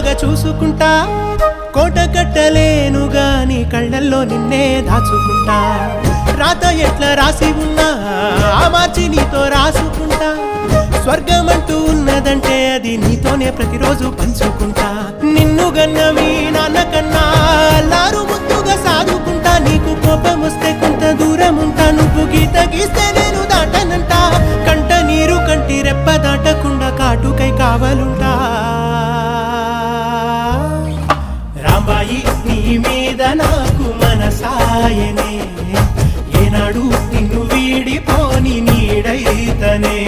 బాగా చూసుకుంటా కోట కట్టలేను గాని కళ్ళల్లో నిన్నే దాచుకుంటా రాత ఎట్లా రాసి ఉన్నా ఆ మార్చి నీతో రాసుకుంటా స్వర్గమంటూ ఉన్నదంటే అది నీతోనే ప్రతిరోజు పంచుకుంటా నిన్ను గన్నవి నాన్నకన్నా లారు ముద్దుగా సాదుకుంటా నీకు కోపం వస్తే కొంత దూరం ఉంటా నువ్వు గీత గీస్తే నేను దాటనంట కంట నీరు కంటి రెప్ప దాటకుండా కాటుకై కావలుంటా రాంబాయి నీ మీద నాకు మనసాయనే ఏనాడు నిన్ను వీడిపోని నీడైతనే